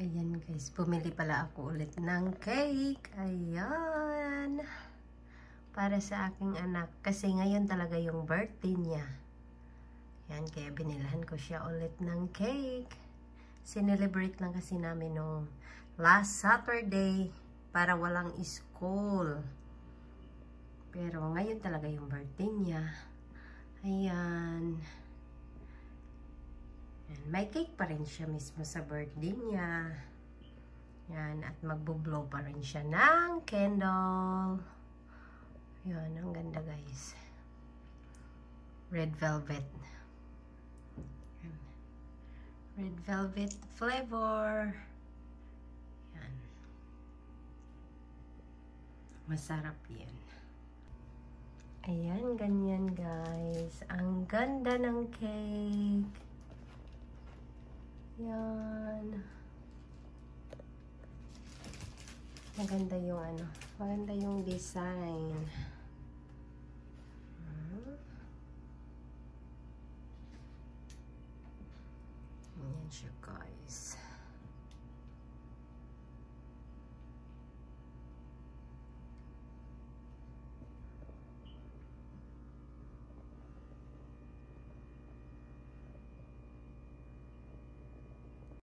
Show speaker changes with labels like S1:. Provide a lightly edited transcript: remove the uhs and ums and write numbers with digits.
S1: Ayan guys, bumili pala ako ulit ng cake. Ayan. Para sa aking anak. Kasi ngayon talaga yung birthday niya. Ayan, kaya binilhan ko siya ulit ng cake. Sinelebrate lang kasi namin nung last Saturday para walang school. Pero ngayon talaga yung birthday niya. Ayan. May cake pa rin siya mismo sa birthday niya. Yan, at magbo-blow pa rin siya ng candle. Yan, ang ganda guys. Red velvet. Yan. Red velvet flavor. Yan. Masarap yan. Ayan, ganyan guys. Ang ganda ng cake. Yan. Maganda yung maganda yung design. Ayan siya guys.